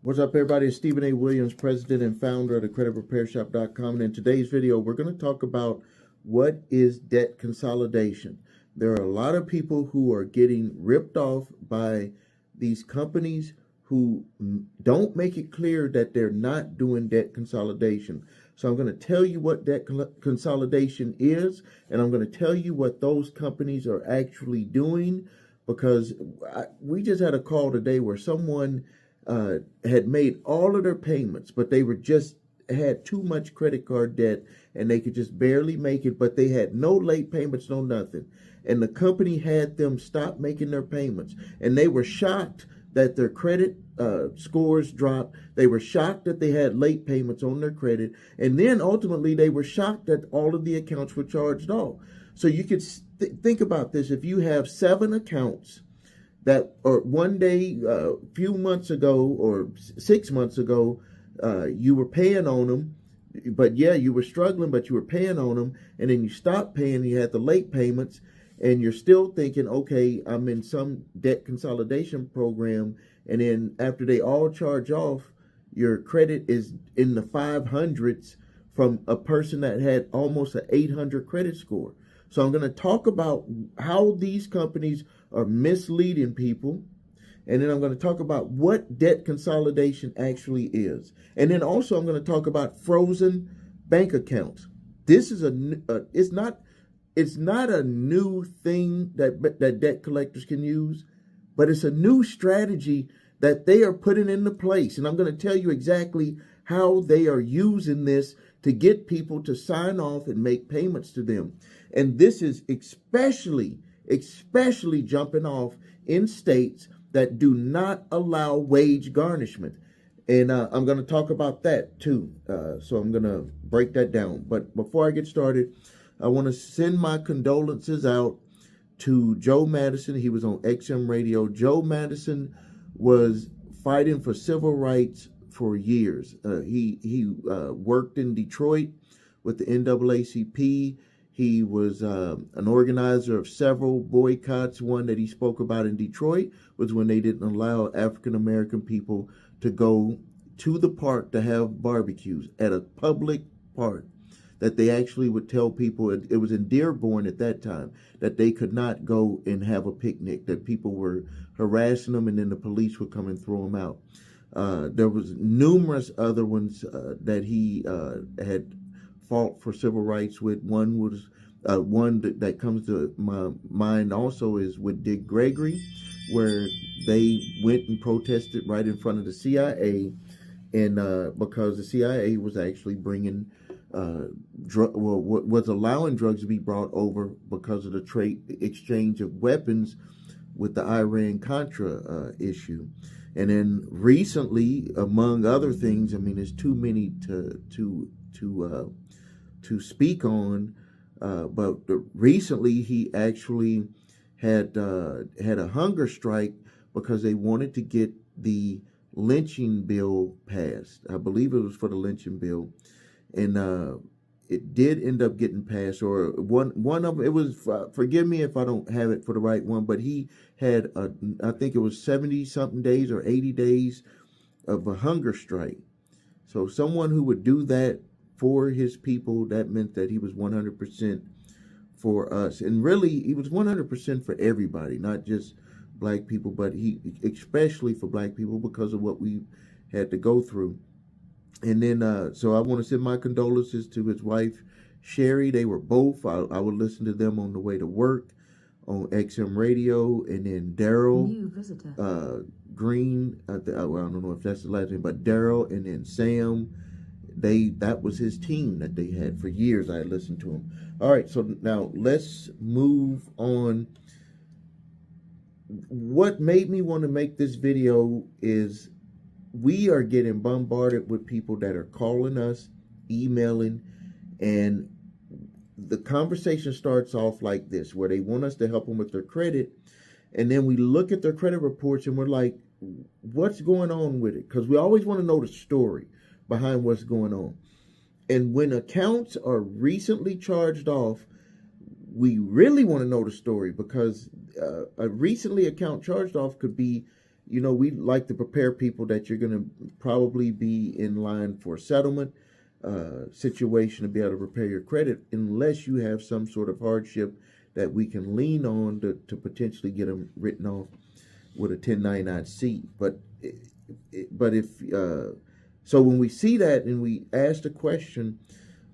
What's up, everybody? It's Stephen A. Williams, president and founder of the creditrepairshop.com. And in today's video, we're going to talk about what is debt consolidation. There are a lot of people who are getting ripped off by these companies who don't make it clear that they're not doing debt consolidation. So I'm going to tell you what debt consolidation is, and I'm going to tell you what those companies are actually doing, because we just had a call today where someone had made all of their payments, but they were just had too much credit card debt and they could just barely make it, but they had no late payments, no nothing. And the company had them stop making their payments. And they were shocked that their credit scores dropped. They were shocked that they had late payments on their credit. And then ultimately they were shocked that all of the accounts were charged off. So you could think about this. If you have 7 accounts that or one day, a few months ago or 6 months ago, you were paying on them, but yeah, you were struggling, but you were paying on them, and then you stopped paying, you had the late payments, and you're still thinking, okay, I'm in some debt consolidation program, and then after they all charge off, your credit is in the 500s from a person that had almost an 800 credit score. So I'm going to talk about how these companies are misleading people. And then I'm going to talk about what debt consolidation actually is. And then also I'm going to talk about frozen bank accounts. This is it's not a new thing that debt collectors can use, but it's a new strategy that they are putting into place. And I'm going to tell you exactly how they are using this to get people to sign off and make payments to them. And this is especially jumping off in states that do not allow wage garnishment. And I'm going to talk about that too. So I'm going to break that down. But before I get started, I want to send my condolences out to Joe Madison. He was on XM Radio. Joe Madison was fighting for civil rights for years. He worked in Detroit with the NAACP. He was an organizer of several boycotts. One that he spoke about in Detroit was when they didn't allow African-American people to go to the park to have barbecues at a public park, that they actually would tell people, it was in Dearborn at that time, that they could not go and have a picnic, that people were harassing them and then the police would come and throw them out. There was numerous other ones that he had fought for civil rights with. One was one that comes to my mind also is with Dick Gregory, where they went and protested right in front of the CIA, and because the CIA was actually bringing was allowing drugs to be brought over because of the trade exchange of weapons with the Iran-Contra issue. And then recently, among other things, I mean, there's too many to speak on, but recently he actually had a hunger strike because they wanted to get the lynching bill passed. I believe it was for the lynching bill, and it did end up getting passed. Or one of them, it was. Forgive me if I don't have it for the right one, but he had I think it was 70 something days or 80 days of a hunger strike. So someone who would do that for his people, that meant that he was 100% for us. And really, he was 100% for everybody, not just black people, but he especially for black people because of what we had to go through. And then, so I want to send my condolences to his wife, Sherry. They were both, I would listen to them on the way to work on XM Radio. And then Daryl Green, I don't know if that's the last name, but Daryl, and then Sam. That was his team that they had for years. I had listened to him. All right, so now let's move on. What made me want to make this video is we are getting bombarded with people that are calling us, emailing, and the conversation starts off like this, where they want us to help them with their credit, and then we look at their credit reports and we're like, what's going on with it? Because we always want to know the story behind what's going on. And when accounts are recently charged off, we really want to know the story, because a recently account charged off could be we like to prepare people that you're going to probably be in line for a settlement situation to be able to repair your credit, unless you have some sort of hardship that we can lean on to potentially get them written off with a 1099-C. But if so, when we see that and we ask the question,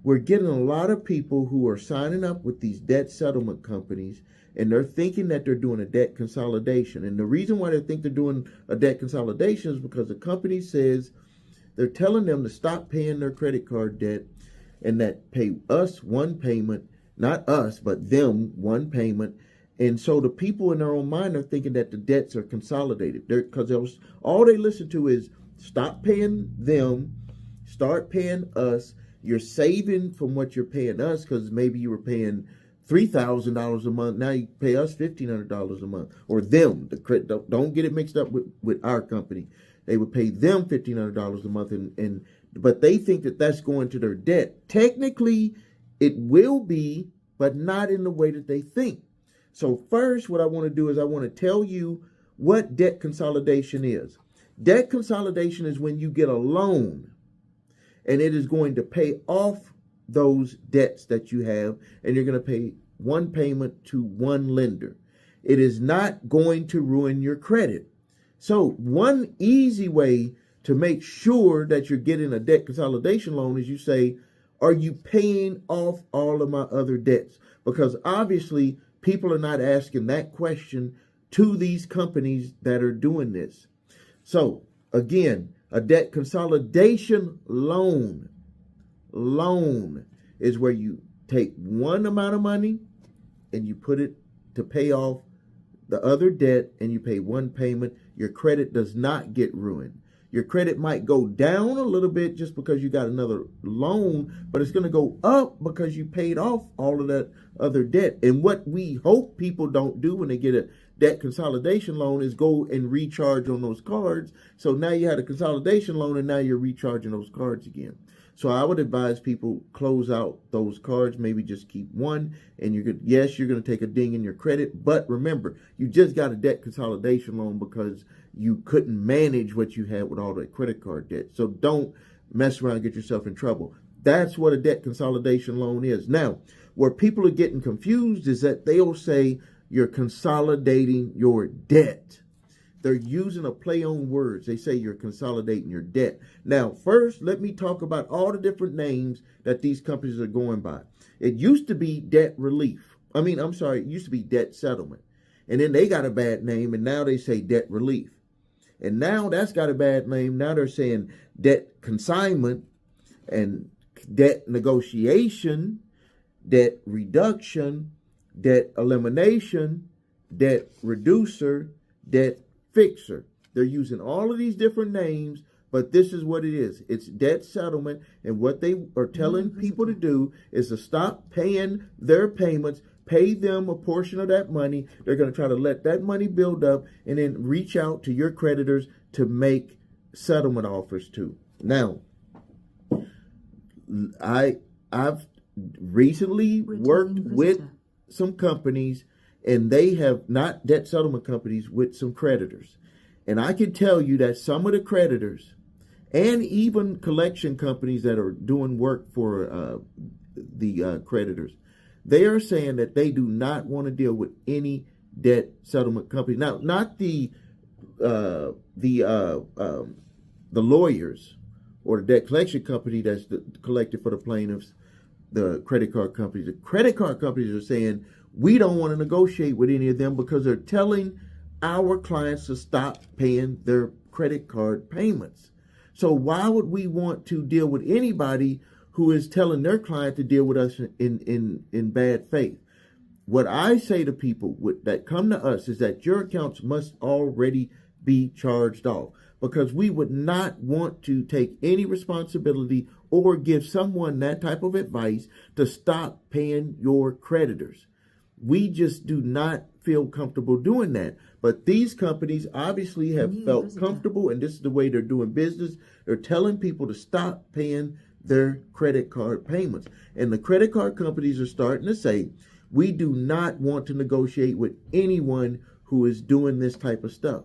we're getting a lot of people who are signing up with these debt settlement companies, and they're thinking that they're doing a debt consolidation. And the reason why they think they're doing a debt consolidation is because the company says they're telling them to stop paying their credit card debt and that pay us one payment, not us, but them one payment. And so the people in their own mind are thinking that the debts are consolidated. Because all they listen to is stop paying them, start paying us. You're saving from what you're paying us, because maybe you were paying $3,000 a month. Now you pay us $1,500 a month, or them. Don't get it mixed up with our company. They would pay them $1,500 a month, but they think that that's going to their debt. Technically, it will be, but not in the way that they think. So first, what I want to do is I want to tell you what debt consolidation is. Debt consolidation is when you get a loan and it is going to pay off those debts that you have, and you're going to pay one payment to one lender. It is not going to ruin your credit. So one easy way to make sure that you're getting a debt consolidation loan is you say, are you paying off all of my other debts? Because obviously people are not asking that question to these companies that are doing this. So again, a debt consolidation loan is where you take one amount of money and you put it to pay off the other debt, and you pay one payment. Your credit does not get ruined. Your credit might go down a little bit just because you got another loan, but it's going to go up because you paid off all of that other debt. And what we hope people don't do when they get a debt consolidation loan is go and recharge on those cards. So now you had a consolidation loan and now you're recharging those cards again. So I would advise people close out those cards, maybe just keep one, and you're going to take a ding in your credit. But remember, you just got a debt consolidation loan because you couldn't manage what you had with all that credit card debt. So don't mess around and get yourself in trouble. That's what a debt consolidation loan is. Now, where people are getting confused is that they'll say you're consolidating your debt. They're using a play on words. They say you're consolidating your debt. Now, first, let me talk about all the different names that these companies are going by. It used to be debt relief. It used to be debt settlement. And then they got a bad name, and now they say debt relief. And now that's got a bad name. Now they're saying debt consignment and debt negotiation, debt reduction, debt elimination, debt reducer, debt fixer. They're using all of these different names, but this is what it is. It's debt settlement, and what they are telling people to do is to stop paying their payments, pay them a portion of that money. They're going to try to let that money build up and then reach out to your creditors to make settlement offers to. Now, I've recently worked with some companies, and they have not debt settlement companies, with some creditors. And I can tell you that some of the creditors and even collection companies that are doing work for the creditors, they are saying that they do not want to deal with any debt settlement company. Now, not the lawyers or the debt collection company that's collected for the plaintiffs, the credit card companies. The credit card companies are saying, we don't want to negotiate with any of them because they're telling our clients to stop paying their credit card payments. So why would we want to deal with anybody who is telling their client to deal with us in bad faith? What I say to people that come to us is that your accounts must already be charged off, because we would not want to take any responsibility or give someone that type of advice to stop paying your creditors. We just do not feel comfortable doing that. But these companies obviously have felt comfortable, and this is the way they're doing business. They're telling people to stop paying their credit card payments. And the credit card companies are starting to say, we do not want to negotiate with anyone who is doing this type of stuff.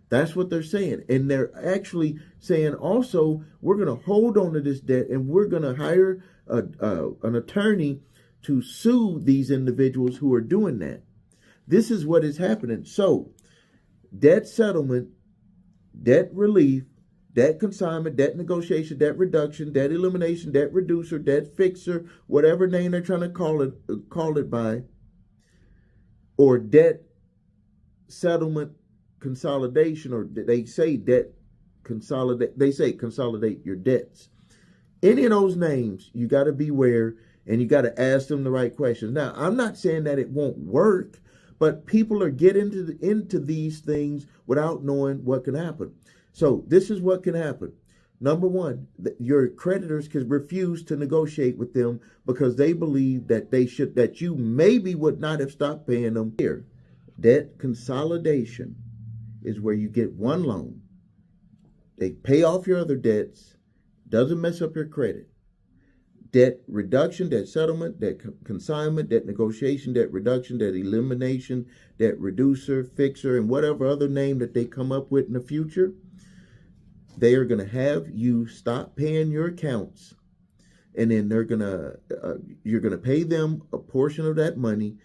That's what they're saying. And they're actually saying also, we're going to hold on to this debt and we're going to hire an attorney to sue these individuals who are doing that. This is what is happening. So, debt settlement, debt relief, debt consignment, debt negotiation, debt reduction, debt elimination, debt reducer, debt fixer, whatever name they're trying to call it by, or debt settlement consolidation, or they say debt consolidate. They say consolidate your debts. Any of those names, you got to beware, and you got to ask them the right questions. Now, I'm not saying that it won't work, but people are getting into these things without knowing what can happen. So this is what can happen. Number one, your creditors can refuse to negotiate with them because they believe that you maybe would not have stopped paying them. Here, debt consolidation is where you get one loan. They pay off your other debts, doesn't mess up your credit. Debt reduction, debt settlement, debt consignment, debt negotiation, debt reduction, debt elimination, debt reducer, fixer, and whatever other name that they come up with in the future. They are going to have you stop paying your accounts, and then you're going to pay them a portion of that money.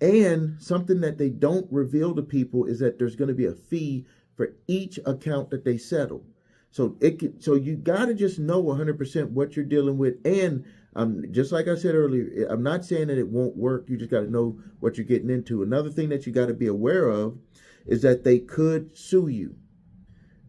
And something that they don't reveal to people is that there's going to be a fee for each account that they settle. So you got to just know 100% what you're dealing with. And just like I said earlier, I'm not saying that it won't work. You just got to know what you're getting into. Another thing that you got to be aware of is that they could sue you.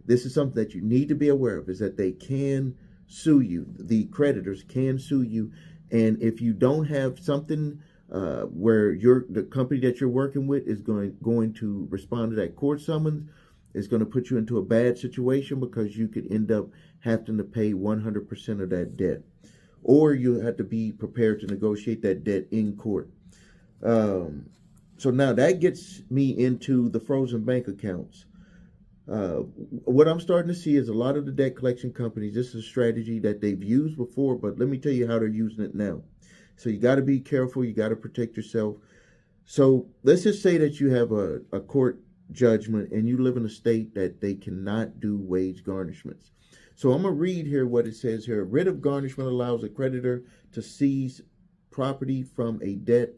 This is something that you need to be aware of, is that they can sue you. The creditors can sue you. And if you don't have something where the company that you're working with is going to respond to that court summons, it's going to put you into a bad situation because you could end up having to pay 100% of that debt. Or you have to be prepared to negotiate that debt in court. So now that gets me into the frozen bank accounts. What I'm starting to see is a lot of the debt collection companies, this is a strategy that they've used before, but let me tell you how they're using it now. So you got to be careful. You got to protect yourself. So let's just say that you have a court judgment and you live in a state that they cannot do wage garnishments. So I'm going to read here what it says here. A writ of garnishment allows a creditor to seize property from a debt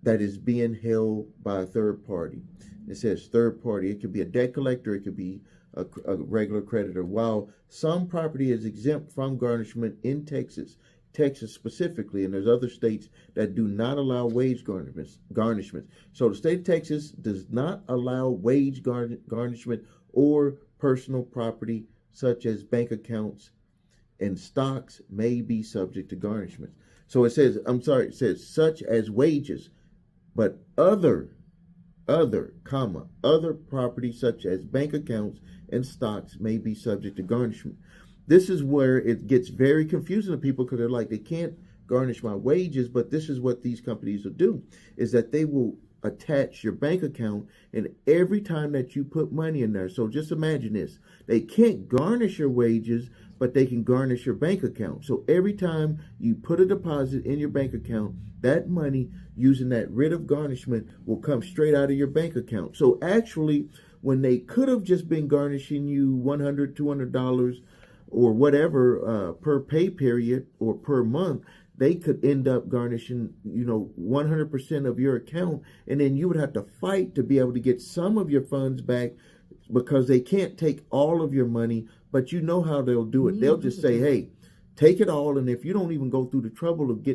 that is being held by a third party. It says third party. It could be a debt collector. It could be a regular creditor. While some property is exempt from garnishment in Texas specifically, and there's other states that do not allow wage garnishments. So the state of Texas does not allow wage garnishment or personal property such as bank accounts and stocks may be subject to garnishment. So it says such as wages, but other property such as bank accounts and stocks may be subject to garnishment. This is where it gets very confusing to people because they're like, they can't garnish my wages, but this is what these companies will do, is that they will attach your bank account, and every time that you put money in there, so just imagine this, they can't garnish your wages, but they can garnish your bank account. So every time you put a deposit in your bank account, that money using that writ of garnishment will come straight out of your bank account. So actually, when they could have just been garnishing you $100, $200 or whatever per pay period or per month, they could end up garnishing 100% of your account, and then you would have to fight to be able to get some of your funds back because they can't take all of your money. But you know how they'll do it. They'll just say, hey, take it all, and if you don't even go through the trouble of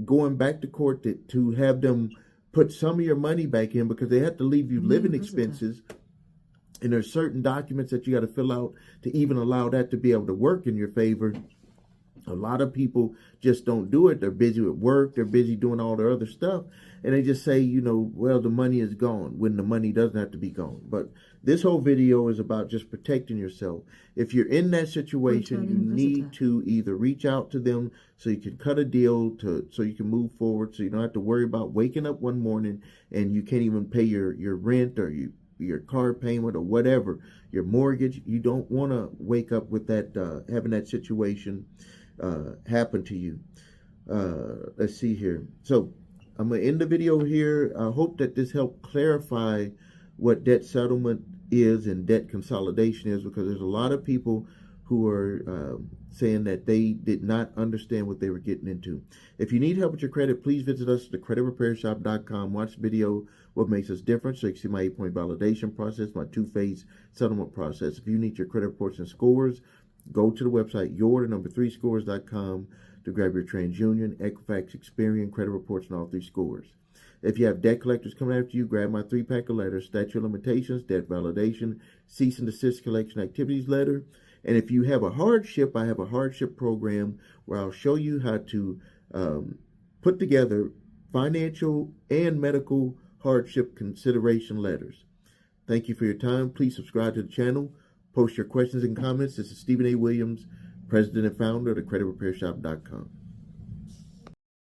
going back to court to have them put some of your money back in, because they have to leave you living expenses. And there's certain documents that you got to fill out to even allow that to be able to work in your favor. A lot of people just don't do it. They're busy with work. They're busy doing all their other stuff. And they just say, well, the money is gone, when the money doesn't have to be gone. But this whole video is about just protecting yourself. If you're in that situation, you need to either reach out to them so you can cut a deal so you can move forward, so you don't have to worry about waking up one morning and you can't even pay your rent or your car payment or whatever, your mortgage. You don't want to wake up with that, having that situation happen to you. Let's see here. So I'm going to end the video here. I hope that this helped clarify what debt settlement is and debt consolidation is, because there's a lot of people who are saying that they did not understand what they were getting into. If you need help with your credit, please visit us at thecreditrepairshop.com. Watch the video, What Makes Us Different, so you can see my 8-point validation process, my 2-phase settlement process. If you need your credit reports and scores, go to the website, your3scores.com, to grab your TransUnion, Equifax, Experian credit reports and all 3 scores. If you have debt collectors coming after you, grab my 3-pack of letters, statute of limitations, debt validation, cease and desist collection activities letter. And if you have a hardship, I have a hardship program where I'll show you how to put together financial and medical hardship consideration letters. Thank you for your time. Please subscribe to the channel. Post your questions and comments. This is Stephen A. Williams, President and Founder of thecreditrepairshop.com.